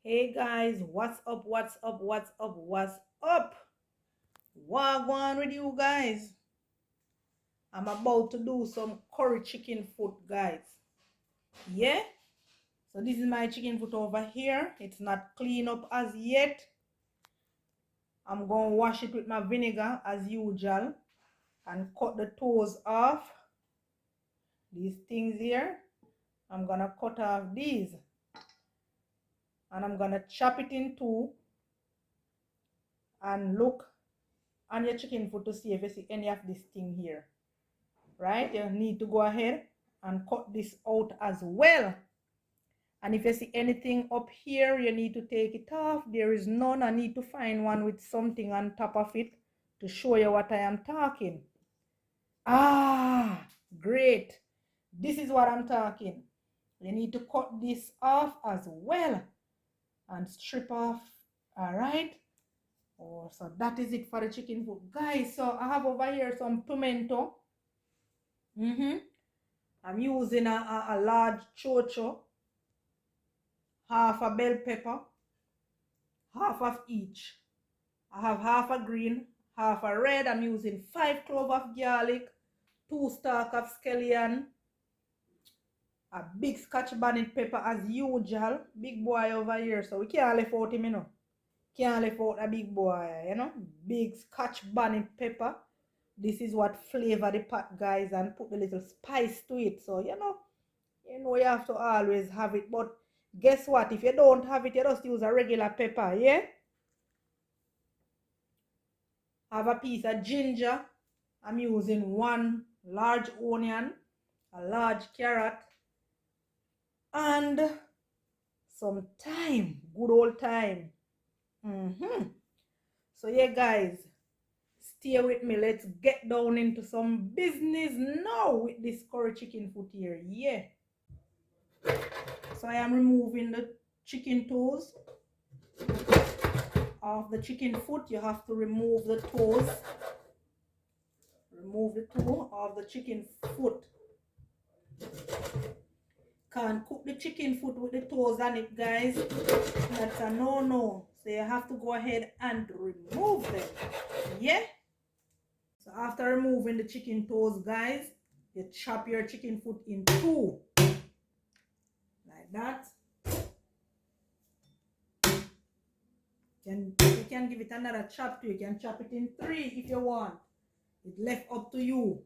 Hey guys, what's up? What's up? What's up? What's up? What going on with you guys? I'm about to do some curry chicken foot, guys. Yeah? So this is my chicken foot over here. It's not clean up as yet. I'm going to wash it with my vinegar as usual and cut the toes off. These things here. I'm going to cut off these. And I'm going to chop it in two and look on your chicken foot to see if you see any of this thing here. Right? You need to go ahead and cut this out as well. And if you see anything up here, you need to take it off. There is none. I need to find one with something on top of it to show you what I am talking. Ah, great. This is what I'm talking. You need to cut this off as well and strip off. All right. Oh, so that is it for the chicken foot. Guys, so I have over here some pimento. I'm using a large chocho, half a bell pepper, half of each. I have half a green, half a red. I'm using 5 cloves of garlic, 2 stalks of scallion, a big scotch bonnet pepper as usual. Big boy over here, so we can't leave out him, you know. Can't leave out a big boy, you know. Big scotch bonnet pepper. This is what flavor the pot, guys, and put the little spice to it. So, you know you have to always have it. But guess what? If you don't have it, you just use a regular pepper, yeah? Have a piece of ginger. I'm using 1 large onion, a large carrot, and some thyme. Good old thyme. So yeah, guys, stay with me. Let's get down into some business now with this curry chicken foot here. Yeah. So I am removing the chicken toes of the chicken foot. You have to remove the toes. Remove the toe of the chicken foot. Can't cook the chicken foot with the toes on it, guys. That's a no-no. So you have to go ahead and remove them. Yeah? So after removing the chicken toes, guys, you chop your chicken foot in 2. Like that. You can give it another chop too. You can chop it in 3 if you want. It's left up to you.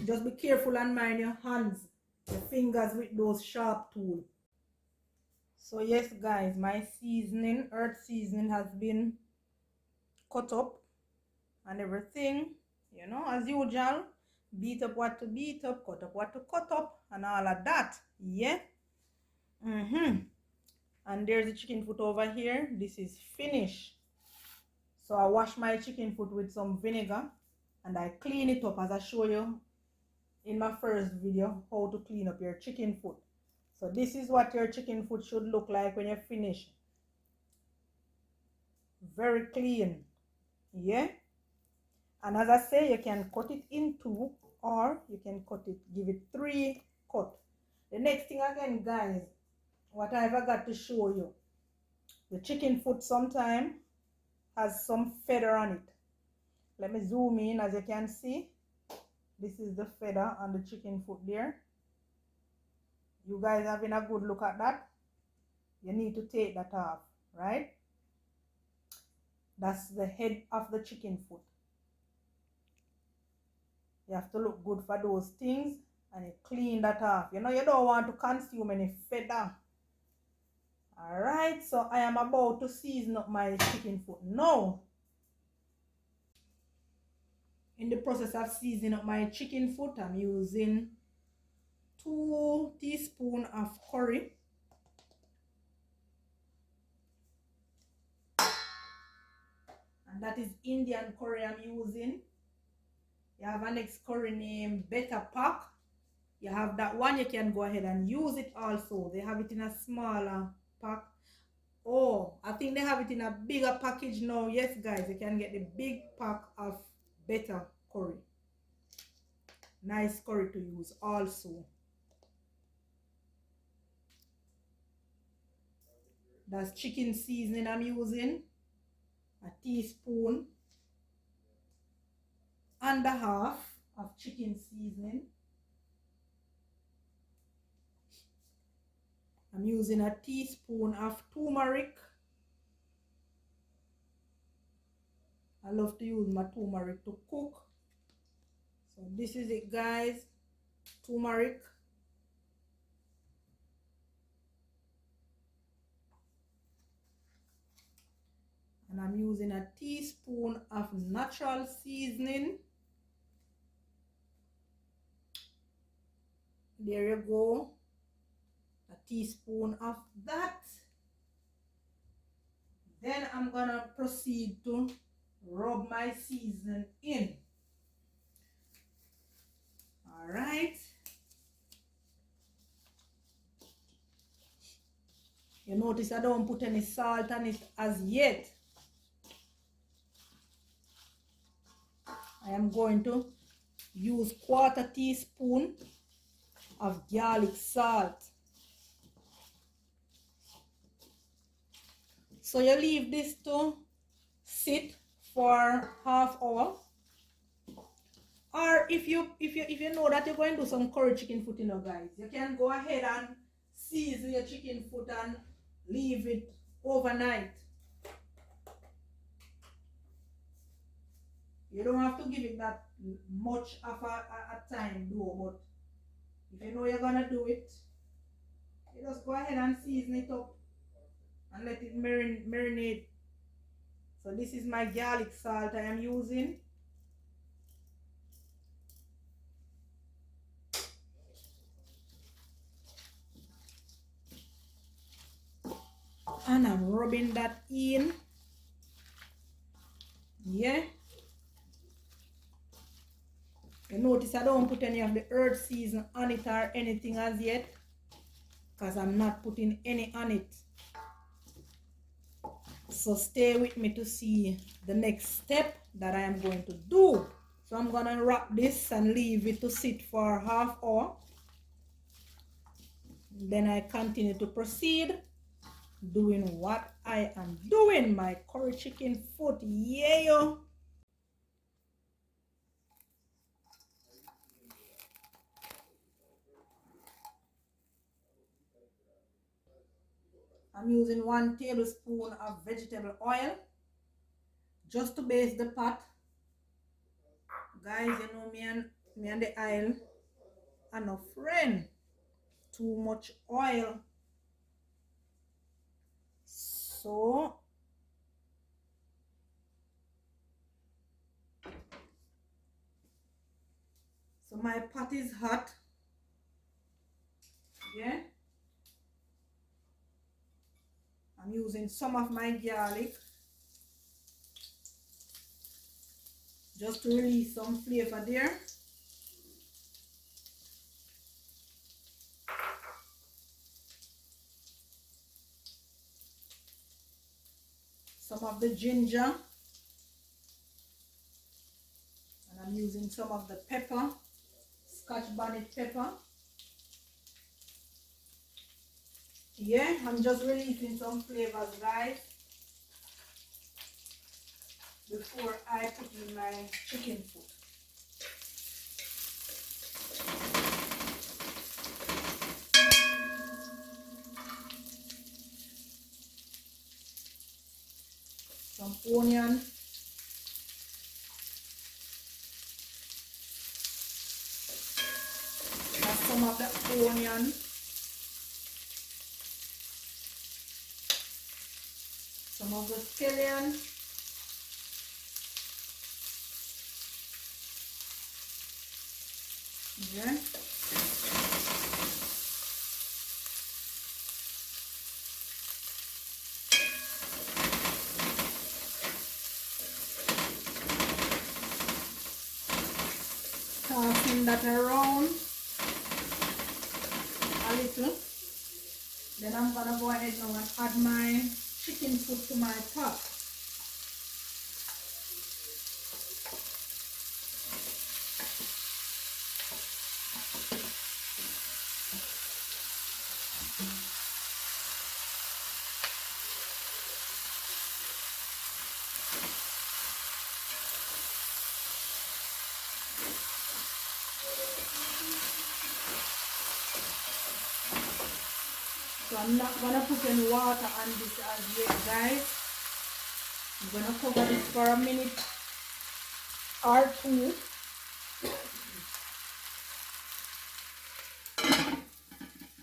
Just be careful and mind your hands, your fingers with those sharp tools. So yes, guys, my seasoning, earth seasoning, has been cut up and everything, you know, as usual. Beat up what to beat up, cut up what to cut up, and all of that. Yeah. And there's the chicken foot over here. This is finished. So I wash my chicken foot with some vinegar and I clean it up as I show you in my first video how to clean up your chicken foot. So this is what your chicken foot should look like when you're finished. Very clean. Yeah. And as I say, you can cut it in 2 or you can cut it, give it 3 cut. The next thing again, guys, what I've got to show you. The chicken foot sometimes has some feather on it. Let me zoom in. As you can see, this is the feather on the chicken foot there. You guys having a good look at that? You need to take that off, right? That's the head of the chicken foot. You have to look good for those things and you clean that off. You know, you don't want to consume any feather. Alright, so I am about to season up my chicken foot now. In the process of seasoning up my chicken foot, I'm using 2 teaspoons of curry. And that is Indian curry I'm using. You have an next curry named Better Pack. You have that one, you can go ahead and use it also. They have it in a smaller pack. Oh, I think they have it in a bigger package now. Yes, guys, you can get the big pack of Better curry. Nice curry to use also. That's chicken seasoning I'm using. A teaspoon and a half of chicken seasoning. I'm using a teaspoon of turmeric. I love to use my turmeric to cook. So this is it, guys. Turmeric. And I'm using a teaspoon of natural seasoning. There you go. A teaspoon of that. Then I'm gonna proceed to rub my seasoning in. All right. You notice I don't put any salt on it as yet. I am going to use 1/4 teaspoon of garlic salt. So you leave this to sit for half hour. Or if you know that you're going to do some curry chicken foot, you know, guys, you can go ahead and season your chicken foot and leave it overnight. You don't have to give it that much of a time though, but if you know you're gonna do it, you just go ahead and season it up and let it marinate. So this is my garlic salt I am using. And I'm rubbing that in. Yeah. You notice I don't put any of the herb season on it or anything as yet, because I'm not putting any on it. So stay with me to see the next step that I am going to do. So I'm going to wrap this and leave it to sit for half hour. Then I continue to proceed doing what I am doing, my curry chicken foot. Yeah. I'm using 1 tablespoon of vegetable oil just to baste the pot. Guys, you know me and the oil are no friend. Too much oil. So my pot is hot. Yeah. I'm using some of my garlic just to release some flavor there. Some of the ginger. And I'm using some of the pepper, Scotch bonnet pepper. Yeah, I'm just releasing some flavors, guys, before I put in my chicken foot. Some onion. That's some of the onion. Some of the scallion. Okay. Tossing that around a little. Then I'm gonna go ahead now and add my chicken foot to my pot. So I'm not gonna put any water on this as yet, guys. I'm gonna cover this for a minute or two.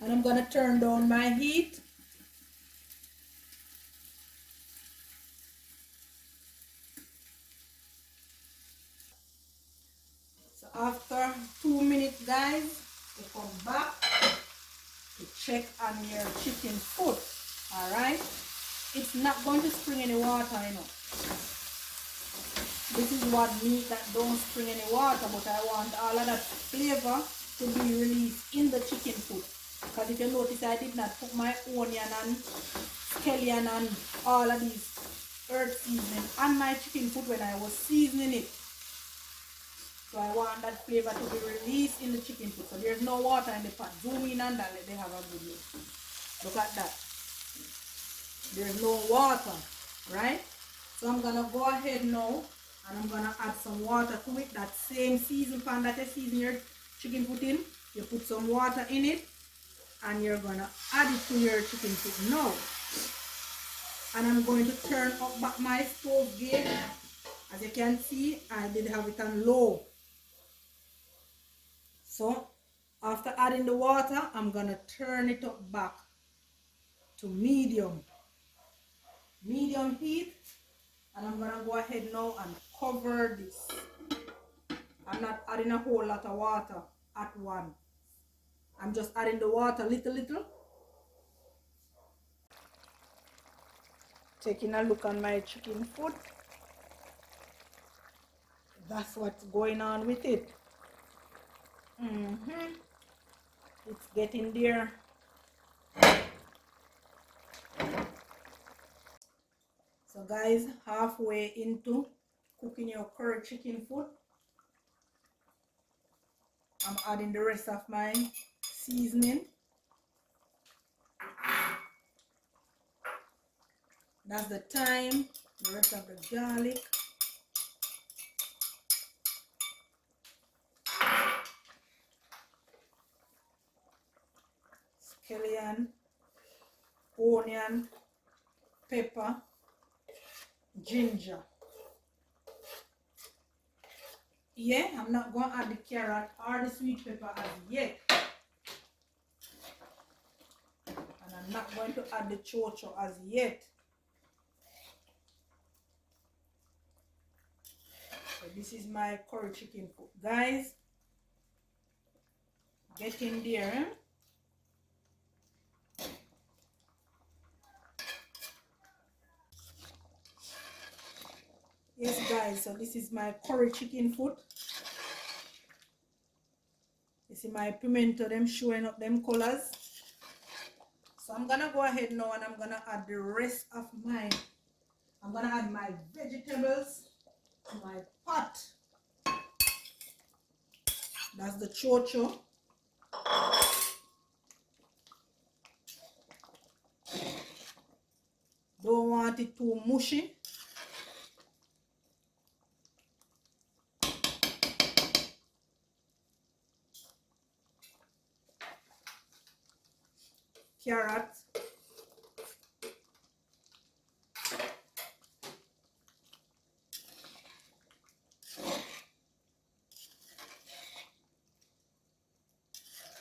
And I'm gonna turn down my heat. So after 2 minutes, guys, you come back to check on your chicken foot. Alright? It's not going to spring any water, you know. This is what meat that don't spring any water, but I want all of that flavor to be released in the chicken foot. Because if you notice, I did not put my onion and scallion and all of these herb seasoning on my chicken foot when I was seasoning it. So I want that flavor to be released in the chicken foot. So there's no water in the pot. Zoom in and that, let them have a good look. Look at that. There's no water, right? So I'm gonna go ahead now and I'm gonna add some water to it. That same season pan that you season your chicken foot in, you put some water in it and you're gonna add it to your chicken foot now. And I'm going to turn up back my stove gauge. As you can see, I did have it on low. So after adding the water, I'm gonna turn it up back to medium heat, and I'm gonna go ahead now and cover this. I'm not adding a whole lot of water at once. I'm just adding the water little. Taking a look on my chicken foot. That's what's going on with it. It's getting there. So guys, halfway into cooking your curry chicken foot, I'm adding the rest of my seasoning. That's the thyme, the rest of the garlic. Scallion, onion, pepper, ginger. Yeah, I'm not going to add the carrot or the sweet pepper as yet. And I'm not going to add the chocho as yet. So this is my curry chicken foot. Guys, get in there. Yes guys, so this is my curry chicken foot. You see my pimento, them showing up them colors. So I'm gonna go ahead now and I'm gonna add the rest of I'm gonna add my vegetables to my pot. That's the chocho. Don't want it too mushy. Carrot.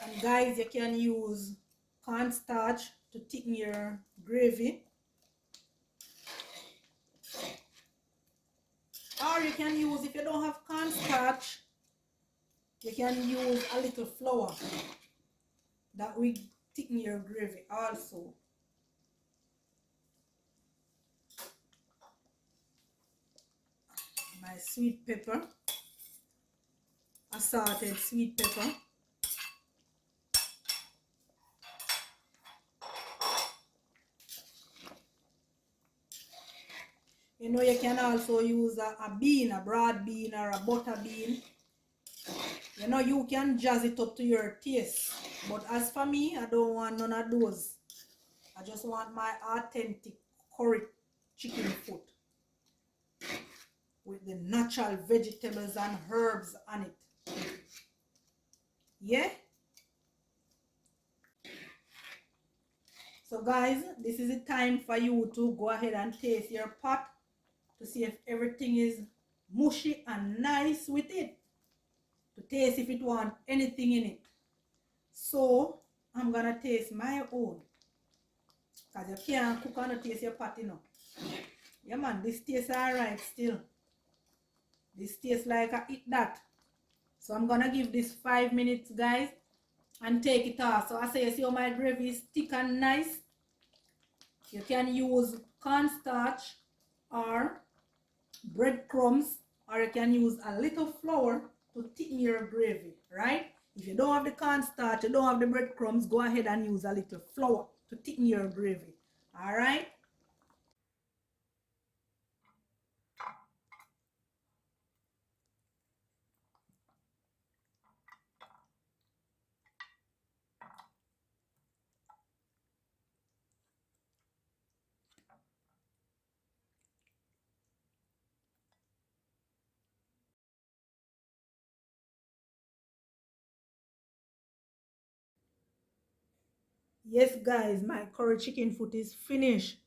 And guys, you can use cornstarch to thicken your gravy. Or you can use, if you don't have cornstarch, you can use a little flour. That will thicken your gravy also. My sweet pepper, assorted sweet pepper. You know, you can also use a bean, a broad bean or a butter bean. You know, you can jazz it up to your taste. But as for me, I don't want none of those. I just want my authentic curry chicken foot with the natural vegetables and herbs on it. Yeah? So guys, this is the time for you to go ahead and taste your pot to see if everything is mushy and nice with it. To taste if it wants anything in it. So I'm gonna taste my own. Because you can't cook and taste your pot, you know. Yeah man, this tastes alright still. This tastes like I eat that. So I'm gonna give this 5 minutes, guys, and take it off. So I say, you see how my gravy is thick and nice? You can use cornstarch or breadcrumbs, or you can use a little flour to thicken your gravy, right? If you don't have the cornstarch, you don't have the breadcrumbs, go ahead and use a little flour to thicken your gravy, all right? Yes, guys, my curry chicken foot is finished.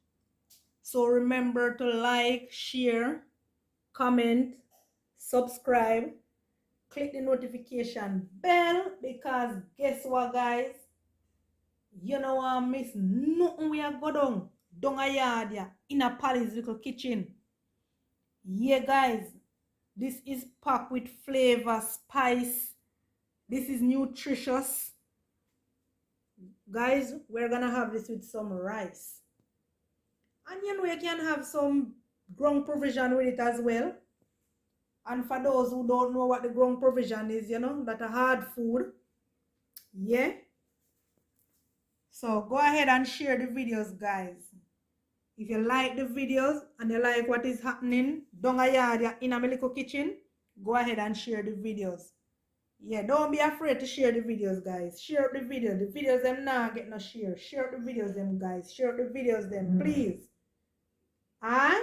So remember to like, share, comment, subscribe, click the notification bell, because guess what, guys? You know I miss nothing we are go down a yard yeah, in a Polly's little kitchen. Yeah, guys, this is packed with flavor, spice. This is nutritious. Guys, we're gonna have this with some rice. And you know, you can have some ground provision with it as well. And for those who don't know what the ground provision is, you know, that a hard food. Yeah. So go ahead and share the videos, guys. If you like the videos and you like what is happening down a yard in a little kitchen, go ahead and share the videos. Yeah, don't be afraid to share the videos, guys. Share the videos. The videos them now get no share. Share the videos them, guys. Share the videos them, please. Ah?